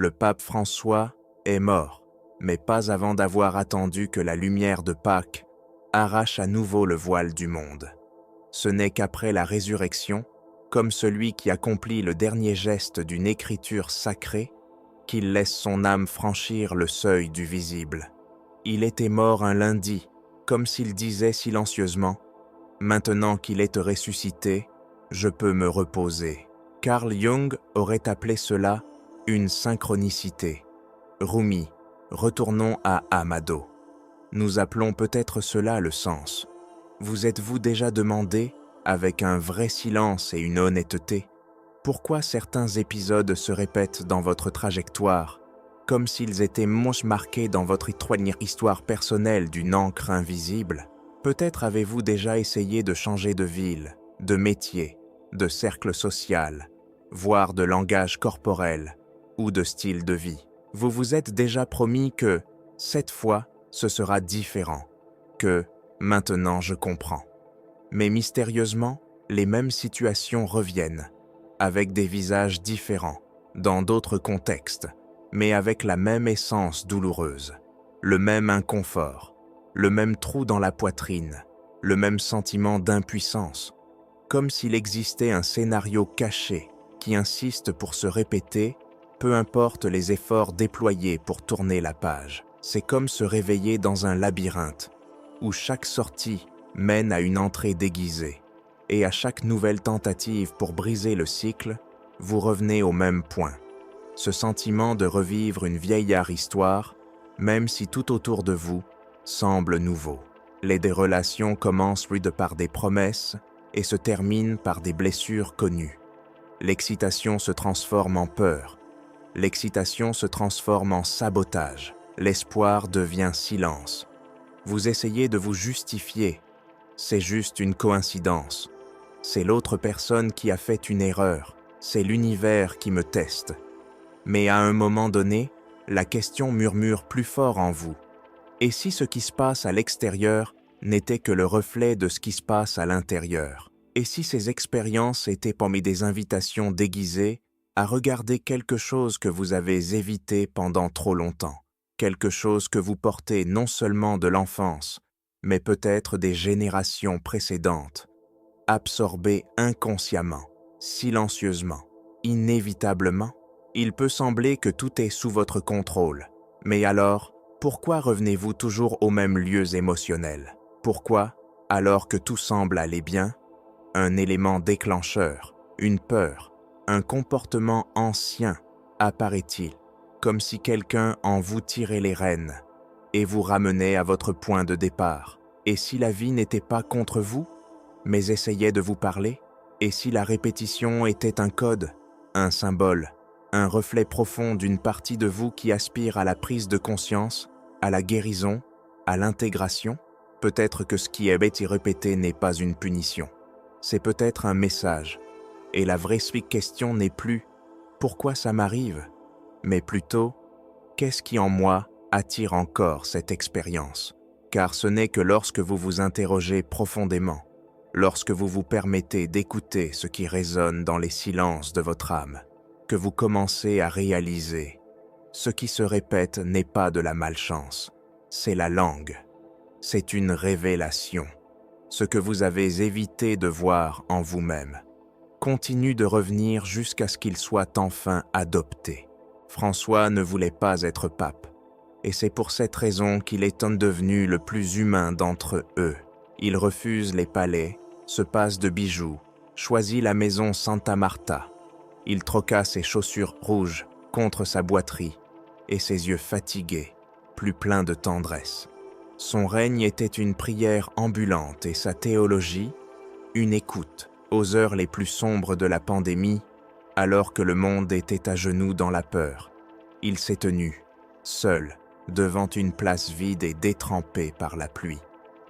Le pape François est mort, mais pas avant d'avoir attendu que la lumière de Pâques arrache à nouveau le voile du monde. Ce n'est qu'après la résurrection, comme celui qui accomplit le dernier geste d'une écriture sacrée, qu'il laisse son âme franchir le seuil du visible. Il était mort un lundi, comme s'il disait silencieusement « Maintenant qu'il est ressuscité, je peux me reposer ». Carl Jung aurait appelé cela une synchronicité. Rumi, retournons à Amado. Nous appelons peut-être cela le sens. Vous êtes-vous déjà demandé, avec un vrai silence et une honnêteté, pourquoi certains épisodes se répètent dans votre trajectoire, comme s'ils étaient marqués dans votre histoire personnelle d'une encre invisible? Peut-être avez-vous déjà essayé de changer de ville, de métier, de cercle social, voire de langage corporel ou de style de vie. Vous vous êtes déjà promis que, cette fois, ce sera différent, que, maintenant je comprends. Mais mystérieusement, les mêmes situations reviennent, avec des visages différents, dans d'autres contextes, mais avec la même essence douloureuse, le même inconfort, le même trou dans la poitrine, le même sentiment d'impuissance, comme s'il existait un scénario caché qui insiste pour se répéter, peu importe les efforts déployés pour tourner la page. C'est comme se réveiller dans un labyrinthe, où chaque sortie mène à une entrée déguisée, et à chaque nouvelle tentative pour briser le cycle, vous revenez au même point. Ce sentiment de revivre une vieillarde histoire, même si tout autour de vous semble nouveau. Les relations commencent par des promesses et se terminent par des blessures connues. L'excitation se transforme en peur. L'excitation se transforme en sabotage. L'espoir devient silence. Vous essayez de vous justifier. C'est juste une coïncidence. C'est l'autre personne qui a fait une erreur. C'est l'univers qui me teste. Mais à un moment donné, la question murmure plus fort en vous. Et si ce qui se passe à l'extérieur n'était que le reflet de ce qui se passe à l'intérieur? Et si ces expériences étaient parmi des invitations déguisées à regarder quelque chose que vous avez évité pendant trop longtemps? Quelque chose que vous portez non seulement de l'enfance, mais peut-être des générations précédentes, absorbé inconsciemment, silencieusement, inévitablement? Il peut sembler que tout est sous votre contrôle, mais alors, pourquoi revenez-vous toujours aux mêmes lieux émotionnels? Pourquoi, alors que tout semble aller bien, un élément déclencheur, une peur, un comportement ancien apparaît-il, comme si quelqu'un en vous tirait les rênes et vous ramenait à votre point de départ? Et si la vie n'était pas contre vous, mais essayait de vous parler? Et si la répétition était un code, un symbole, un reflet profond d'une partie de vous qui aspire à la prise de conscience, à la guérison, à l'intégration? Peut-être que ce qui est répété n'est pas une punition. C'est peut-être un message. Et la vraie question n'est plus « pourquoi ça m'arrive ?», mais plutôt « qu'est-ce qui en moi attire encore cette expérience ?» Car ce n'est que lorsque vous vous interrogez profondément, lorsque vous vous permettez d'écouter ce qui résonne dans les silences de votre âme, que vous commencez à réaliser « ce qui se répète n'est pas de la malchance, c'est la langue, c'est une révélation. Ce que vous avez évité de voir en vous-même continue de revenir jusqu'à ce qu'il soit enfin adopté. » François ne voulait pas être pape, et c'est pour cette raison qu'il est devenu le plus humain d'entre eux. Il refuse les palais, se passe de bijoux, choisit la maison Santa Marta. Il troqua ses chaussures rouges contre sa boiterie, et ses yeux fatigués, plus pleins de tendresse. Son règne était une prière ambulante et sa théologie, une écoute aux heures les plus sombres de la pandémie, alors que le monde était à genoux dans la peur. Il s'est tenu, seul, devant une place vide et détrempée par la pluie,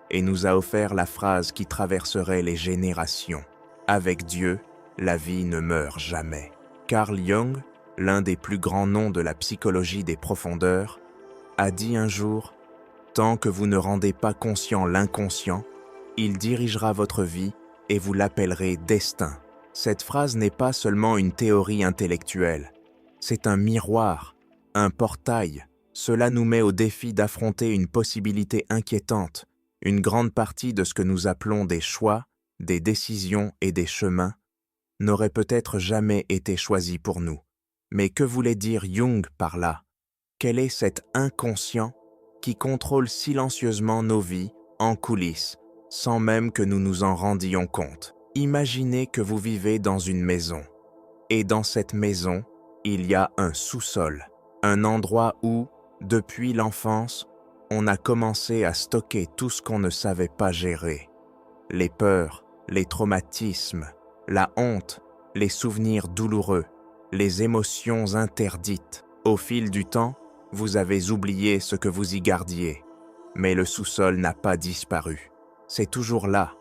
et nous a offert la phrase qui traverserait les générations. Avec Dieu, la vie ne meurt jamais. Carl Jung, l'un des plus grands noms de la psychologie des profondeurs, a dit un jour « Tant que vous ne rendez pas conscient l'inconscient, il dirigera votre vie et vous l'appellerez destin. » Cette phrase n'est pas seulement une théorie intellectuelle, c'est un miroir un portail. Cela nous met au défi d'affronter une possibilité inquiétante. Une grande partie de ce que nous appelons des choix, des décisions et des chemins n'aurait peut-être jamais été choisi pour nous. Mais que voulait dire Jung par là? Quel est cet inconscient qui contrôle silencieusement nos vies en coulisses, sans même que nous nous en rendions compte? Imaginez que vous vivez dans une maison. Et dans cette maison, il y a un sous-sol, un endroit où, depuis l'enfance, on a commencé à stocker tout ce qu'on ne savait pas gérer. Les peurs, les traumatismes, la honte, les souvenirs douloureux, les émotions interdites. Au fil du temps, vous avez oublié ce que vous y gardiez. Mais le sous-sol n'a pas disparu. C'est toujours là.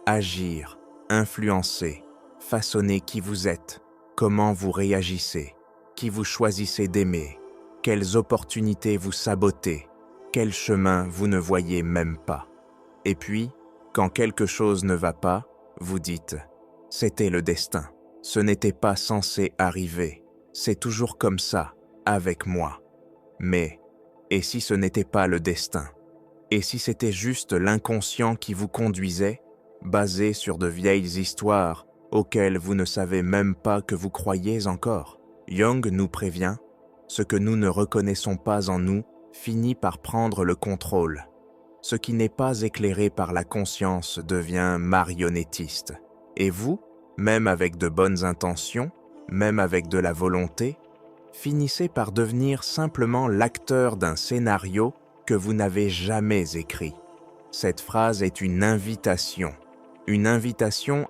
Agir, influencer, façonner qui vous êtes, comment vous réagissez, qui vous choisissez d'aimer, quelles opportunités vous sabotez, quel chemin vous ne voyez même pas. Et puis, quand quelque chose ne va pas, vous dites « c'était le destin, ce n'était pas censé arriver, c'est toujours comme ça, avec moi ». Mais, et si ce n'était pas le destin? Et si c'était juste l'inconscient qui vous conduisait, basé sur de vieilles histoires auxquelles vous ne savez même pas que vous croyez encore? Jung nous prévient, ce que nous ne reconnaissons pas en nous finit par prendre le contrôle. Ce qui n'est pas éclairé par la conscience devient marionnettiste. Et vous, même avec de bonnes intentions, même avec de la volonté, finissez par devenir simplement l'acteur d'un scénario que vous n'avez jamais écrit. Cette phrase est une invitation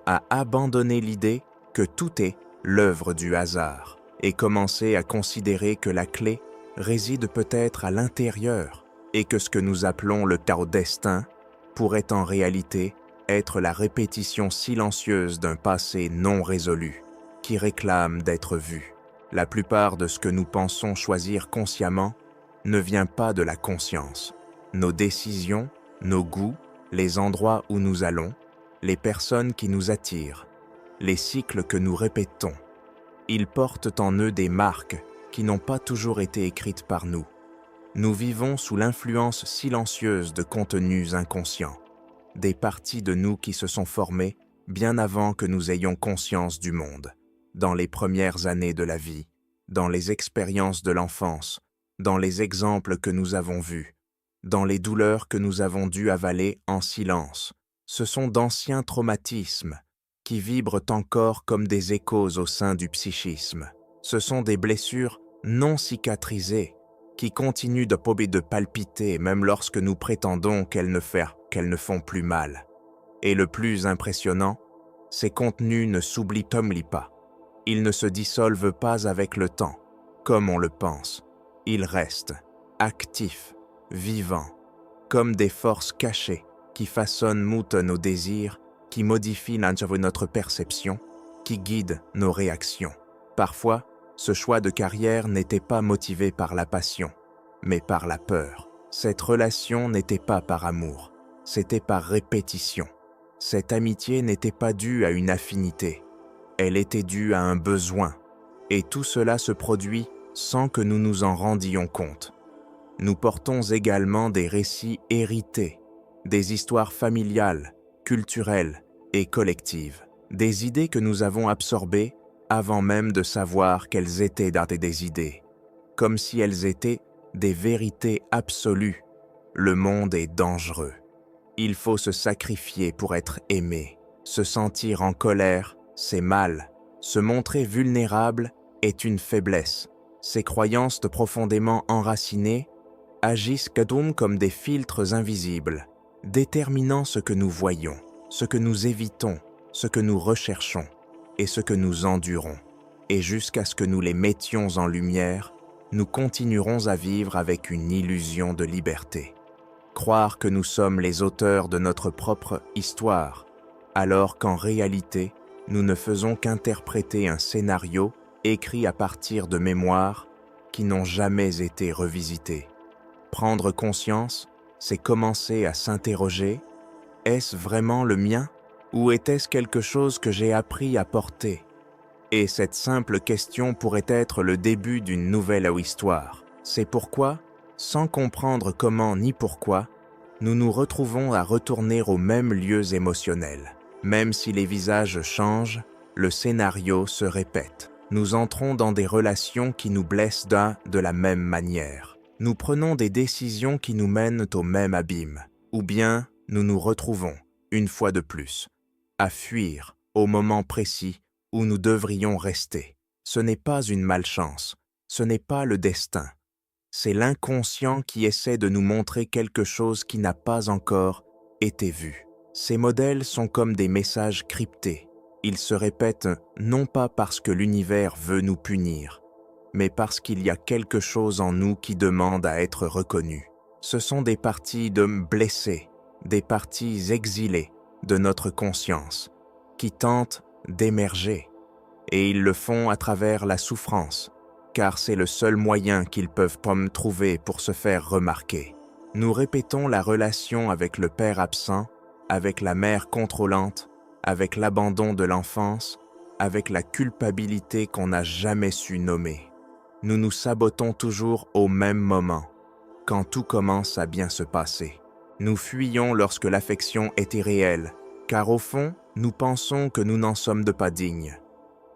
à abandonner l'idée que tout est l'œuvre du hasard et commencer à considérer que la clé réside peut-être à l'intérieur et que ce que nous appelons le chaos destin pourrait en réalité être la répétition silencieuse d'un passé non résolu qui réclame d'être vu. La plupart de ce que nous pensons choisir consciemment ne vient pas de la conscience. Nos décisions, nos goûts, les endroits où nous allons, les personnes qui nous attirent, les cycles que nous répétons, ils portent en eux des marques qui n'ont pas toujours été écrites par nous. Nous vivons sous l'influence silencieuse de contenus inconscients, des parties de nous qui se sont formées bien avant que nous ayons conscience du monde, dans les premières années de la vie, dans les expériences de l'enfance, dans les exemples que nous avons vus, dans les douleurs que nous avons dû avaler en silence. Ce sont d'anciens traumatismes qui vibrent encore comme des échos au sein du psychisme. Ce sont des blessures non cicatrisées qui continuent de palpiter même lorsque nous prétendons qu'elles ne font plus mal. Et le plus impressionnant, ces contenus ne s'oublient pas. Ils ne se dissolvent pas avec le temps, comme on le pense. Ils restent actifs, vivants, comme des forces cachées qui façonnent nos désirs, qui modifient notre perception, qui guident nos réactions. Parfois, ce choix de carrière n'était pas motivé par la passion, mais par la peur. Cette relation n'était pas par amour, c'était par répétition. Cette amitié n'était pas due à une affinité, elle était due à un besoin. Et tout cela se produit sans que nous nous en rendions compte. Nous portons également des récits hérités, des histoires familiales, culturelles et collectives, des idées que nous avons absorbées avant même de savoir qu'elles étaient des idées, comme si elles étaient des vérités absolues. Le monde est dangereux. Il faut se sacrifier pour être aimé. Se sentir en colère, c'est mal. Se montrer vulnérable est une faiblesse. Ces croyances profondément enracinées agissent comme des filtres invisibles, déterminant ce que nous voyons, ce que nous évitons, ce que nous recherchons et ce que nous endurons. Et jusqu'à ce que nous les mettions en lumière, nous continuerons à vivre avec une illusion de liberté. Croire que nous sommes les auteurs de notre propre histoire, alors qu'en réalité, nous ne faisons qu'interpréter un scénario écrit à partir de mémoires qui n'ont jamais été revisitées. Prendre conscience, c'est commencer à s'interroger, est-ce vraiment le mien ou était-ce quelque chose que j'ai appris à porter? Et cette simple question pourrait être le début d'une nouvelle histoire, C'est pourquoi, sans comprendre comment ni pourquoi, nous nous retrouvons à retourner aux mêmes lieux émotionnels. Même si les visages changent, le scénario se répète. Nous entrons dans des relations qui nous blessent de la même manière. Nous prenons des décisions qui nous mènent au même abîme. Ou bien, nous nous retrouvons, une fois de plus, à fuir au moment précis où nous devrions rester. Ce n'est pas une malchance, ce n'est pas le destin. C'est l'inconscient qui essaie de nous montrer quelque chose qui n'a pas encore été vu. Ces modèles sont comme des messages cryptés. Ils se répètent non pas parce que l'univers veut nous punir, mais parce qu'il y a quelque chose en nous qui demande à être reconnu. Ce sont des parties d'hommes blessés, des parties exilées de notre conscience, qui tentent d'émerger. Et ils le font à travers la souffrance, car c'est le seul moyen qu'ils peuvent trouver pour se faire remarquer. Nous répétons la relation avec le père absent, avec la mère contrôlante, avec l'abandon de l'enfance, avec la culpabilité qu'on n'a jamais su nommer. Nous nous sabotons toujours au même moment, quand tout commence à bien se passer. Nous fuyons lorsque l'affection est irréelle, car au fond, nous pensons que nous n'en sommes pas dignes.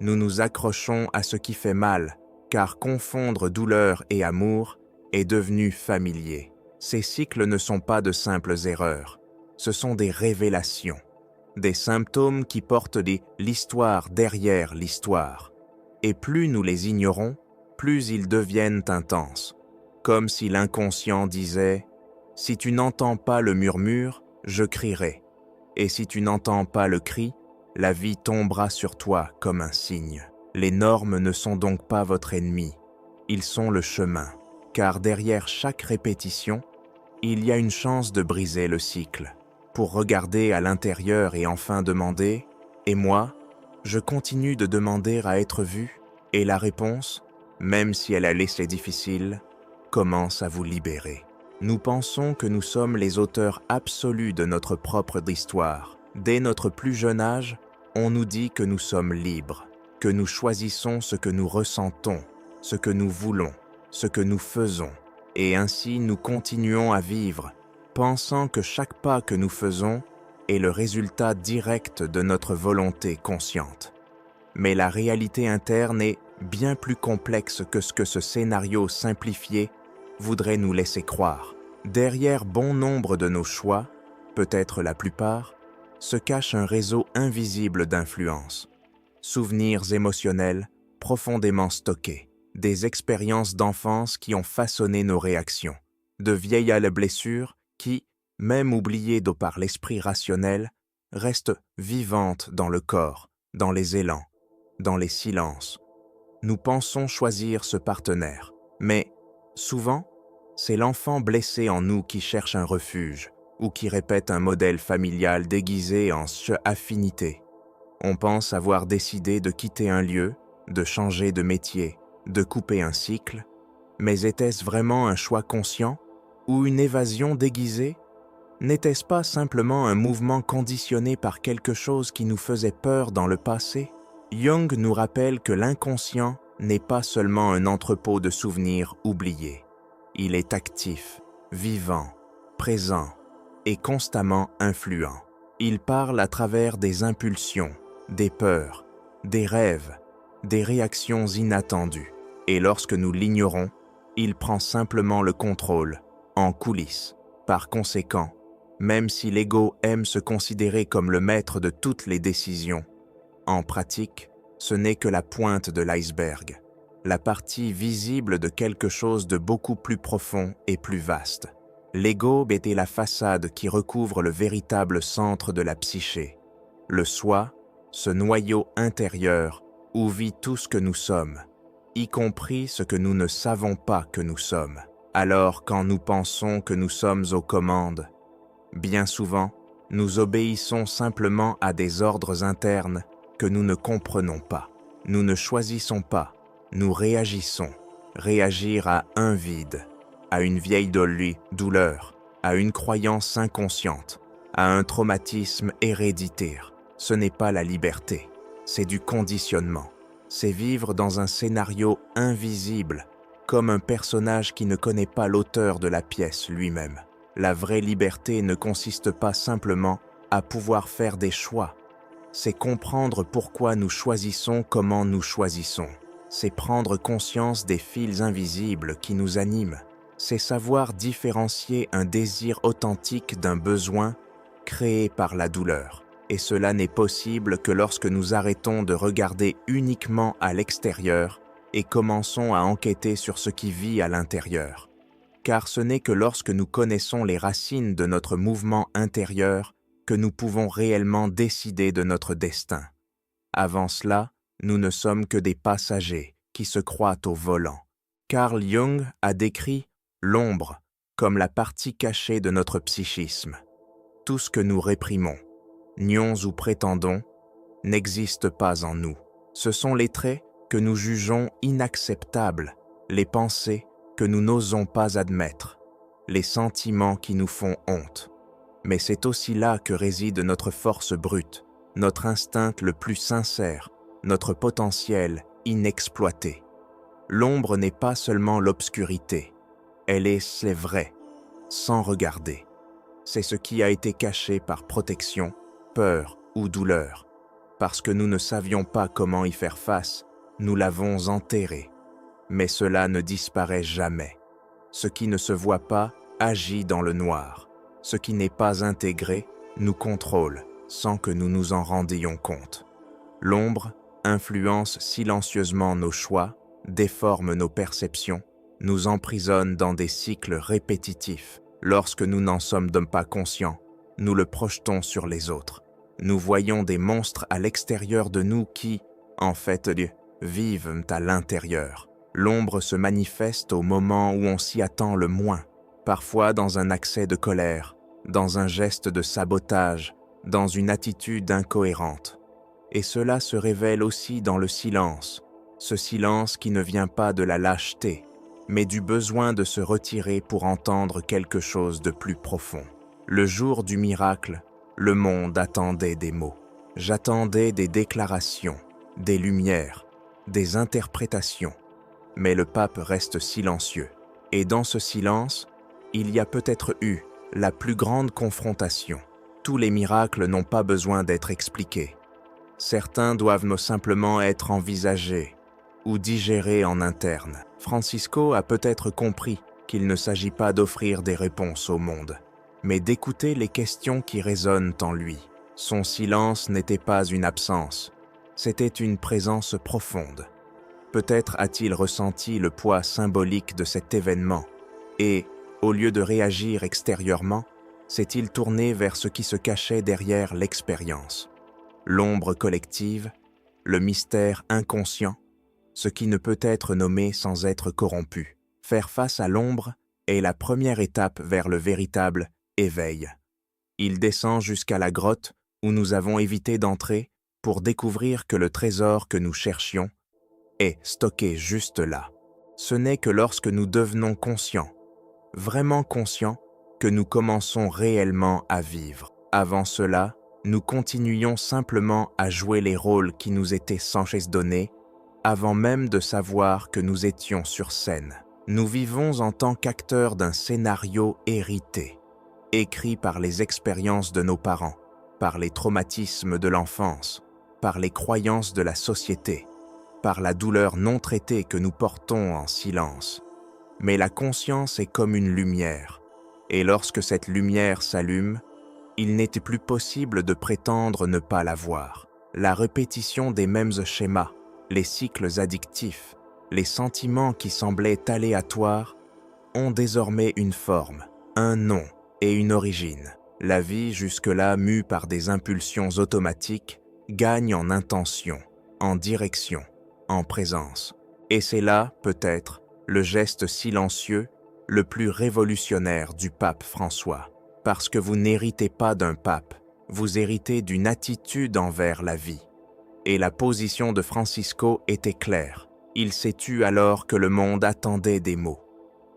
Nous nous accrochons à ce qui fait mal, car confondre douleur et amour est devenu familier. Ces cycles ne sont pas de simples erreurs, ce sont des révélations, des symptômes qui portent l'histoire derrière l'histoire. Et plus nous les ignorons, plus ils deviennent intenses, comme si l'inconscient disait « Si tu n'entends pas le murmure, je crierai, et si tu n'entends pas le cri, la vie tombera sur toi comme un signe. » Les normes ne sont donc pas votre ennemi, ils sont le chemin, car derrière chaque répétition, il y a une chance de briser le cycle, pour regarder à l'intérieur et enfin demander « Et moi, je continue de demander à être vu ?» Et la réponse, même si elle a laissé difficile, commence à vous libérer. Nous pensons que nous sommes les auteurs absolus de notre propre histoire. Dès notre plus jeune âge, on nous dit que nous sommes libres, que nous choisissons ce que nous ressentons, ce que nous voulons, ce que nous faisons. Et ainsi nous continuons à vivre, pensant que chaque pas que nous faisons est le résultat direct de notre volonté consciente. Mais la réalité interne est bien plus complexe que ce que ce scénario simplifié voudrait nous laisser croire. Derrière bon nombre de nos choix, peut-être la plupart, se cache un réseau invisible d'influences. Souvenirs émotionnels profondément stockés, des expériences d'enfance qui ont façonné nos réactions, de vieilles blessures qui, même oubliées par l'esprit rationnel, restent vivantes dans le corps, dans les élans, dans les silences. Nous pensons choisir ce partenaire, mais souvent, c'est l'enfant blessé en nous qui cherche un refuge ou qui répète un modèle familial déguisé en affinité. On pense avoir décidé de quitter un lieu, de changer de métier, de couper un cycle, mais était-ce vraiment un choix conscient ou une évasion déguisée? N'était-ce pas simplement un mouvement conditionné par quelque chose qui nous faisait peur dans le passé? Jung nous rappelle que l'inconscient n'est pas seulement un entrepôt de souvenirs oubliés. Il est actif, vivant, présent et constamment influent. Il parle à travers des impulsions, des peurs, des rêves, des réactions inattendues. Et lorsque nous l'ignorons, il prend simplement le contrôle, en coulisses. Par conséquent, même si l'ego aime se considérer comme le maître de toutes les décisions, en pratique, ce n'est que la pointe de l'iceberg, la partie visible de quelque chose de beaucoup plus profond et plus vaste. L'ego était la façade qui recouvre le véritable centre de la psyché, le soi, ce noyau intérieur où vit tout ce que nous sommes, y compris ce que nous ne savons pas que nous sommes. Alors quand nous pensons que nous sommes aux commandes, bien souvent, nous obéissons simplement à des ordres internes que nous ne comprenons pas. Nous ne choisissons pas, nous réagissons. Réagir à un vide, à une vieille douleur, à une croyance inconsciente, à un traumatisme héréditaire. Ce n'est pas la liberté, c'est du conditionnement. C'est vivre dans un scénario invisible comme un personnage qui ne connaît pas l'auteur de la pièce lui-même. La vraie liberté ne consiste pas simplement à pouvoir faire des choix. C'est comprendre pourquoi nous choisissons comment nous choisissons. C'est prendre conscience des fils invisibles qui nous animent. C'est savoir différencier un désir authentique d'un besoin créé par la douleur. Et cela n'est possible que lorsque nous arrêtons de regarder uniquement à l'extérieur et commençons à enquêter sur ce qui vit à l'intérieur. Car ce n'est que lorsque nous connaissons les racines de notre mouvement intérieur que nous pouvons réellement décider de notre destin. Avant cela, nous ne sommes que des passagers qui se croient au volant. Carl Jung a décrit l'ombre comme la partie cachée de notre psychisme. Tout ce que nous réprimons, nions ou prétendons, n'existe pas en nous. Ce sont les traits que nous jugeons inacceptables, les pensées que nous n'osons pas admettre, les sentiments qui nous font honte. Mais c'est aussi là que réside notre force brute, notre instinct le plus sincère, notre potentiel inexploité. L'ombre n'est pas seulement l'obscurité, elle est, c'est vrai, sans regarder. C'est ce qui a été caché par protection, peur ou douleur. Parce que nous ne savions pas comment y faire face, nous l'avons enterré. Mais cela ne disparaît jamais. Ce qui ne se voit pas agit dans le noir. Ce qui n'est pas intégré nous contrôle sans que nous nous en rendions compte. L'ombre influence silencieusement nos choix, déforme nos perceptions, nous emprisonne dans des cycles répétitifs. Lorsque nous n'en sommes pas conscients, nous le projetons sur les autres. Nous voyons des monstres à l'extérieur de nous qui, en fait, vivent à l'intérieur. L'ombre se manifeste au moment où on s'y attend le moins, parfois dans un accès de colère, dans un geste de sabotage, dans une attitude incohérente. Et cela se révèle aussi dans le silence, ce silence qui ne vient pas de la lâcheté, mais du besoin de se retirer pour entendre quelque chose de plus profond. Le jour du miracle, le monde attendait des mots. J'attendais des déclarations, des lumières, des interprétations. Mais le pape reste silencieux. Et dans ce silence, il y a peut-être eu la plus grande confrontation. Tous les miracles n'ont pas besoin d'être expliqués. Certains doivent simplement être envisagés ou digérés en interne. Francisco a peut-être compris qu'il ne s'agit pas d'offrir des réponses au monde, mais d'écouter les questions qui résonnent en lui. Son silence n'était pas une absence, c'était une présence profonde. Peut-être a-t-il ressenti le poids symbolique de cet événement et, au lieu de réagir extérieurement, s'est-il tourné vers ce qui se cachait derrière l'expérience. L'ombre collective, le mystère inconscient, ce qui ne peut être nommé sans être corrompu. Faire face à l'ombre est la première étape vers le véritable éveil. Il descend jusqu'à la grotte où nous avons évité d'entrer pour découvrir que le trésor que nous cherchions est stocké juste là. Ce n'est que lorsque nous devenons conscients, vraiment conscients, que nous commençons réellement à vivre. Avant cela, nous continuions simplement à jouer les rôles qui nous étaient sans cesse donnés, avant même de savoir que nous étions sur scène. Nous vivons en tant qu'acteurs d'un scénario hérité, écrit par les expériences de nos parents, par les traumatismes de l'enfance, par les croyances de la société, par la douleur non traitée que nous portons en silence. Mais la conscience est comme une lumière, et lorsque cette lumière s'allume, il n'était plus possible de prétendre ne pas la voir. La répétition des mêmes schémas, les cycles addictifs, les sentiments qui semblaient aléatoires, ont désormais une forme, un nom et une origine. La vie, jusque-là mue par des impulsions automatiques, gagne en intention, en direction, en présence. Et c'est là, peut-être, le geste silencieux, le plus révolutionnaire du pape François. Parce que vous n'héritez pas d'un pape, vous héritez d'une attitude envers la vie. Et la position de Francisco était claire. Il s'est tu alors que le monde attendait des mots.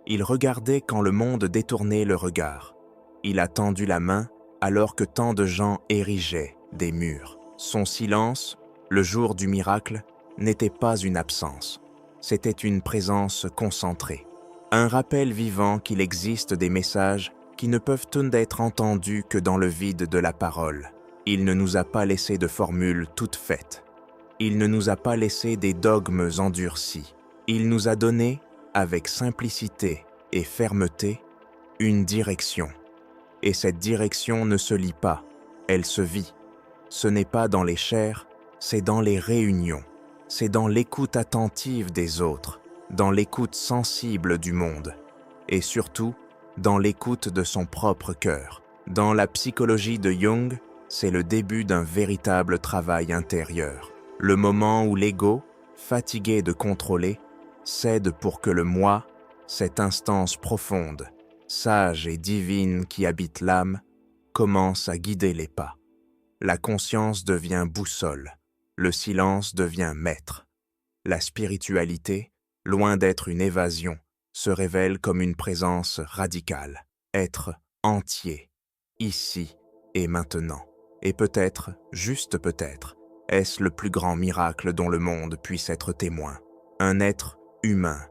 Il regardait quand le monde détournait le regard. Il a tendu la main alors que tant de gens érigeaient des murs. Son silence, le jour du miracle, n'était pas une absence. C'était une présence concentrée. Un rappel vivant qu'il existe des messages qui ne peuvent être entendus que dans le vide de la parole. Il ne nous a pas laissé de formules toutes faites. Il ne nous a pas laissé des dogmes endurcis. Il nous a donné, avec simplicité et fermeté, une direction. Et cette direction ne se lit pas, elle se vit. Ce n'est pas dans les chairs, c'est dans les réunions. C'est dans l'écoute attentive des autres, dans l'écoute sensible du monde. Et surtout, dans l'écoute de son propre cœur. Dans la psychologie de Jung, c'est le début d'un véritable travail intérieur. Le moment où l'ego, fatigué de contrôler, cède pour que le moi, cette instance profonde, sage et divine qui habite l'âme, commence à guider les pas. La conscience devient boussole, le silence devient maître. La spiritualité, loin d'être une évasion, se révèle comme une présence radicale, être entier, ici et maintenant. Et peut-être, juste peut-être, est-ce le plus grand miracle dont le monde puisse être témoin. Un être humain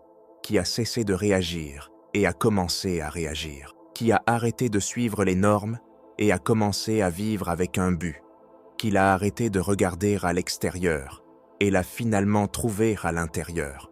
qui a cessé de réagir et a commencé à réagir, qui a arrêté de suivre les normes et a commencé à vivre avec un but, qu'il a arrêté de regarder à l'extérieur et l'a finalement trouvé à l'intérieur.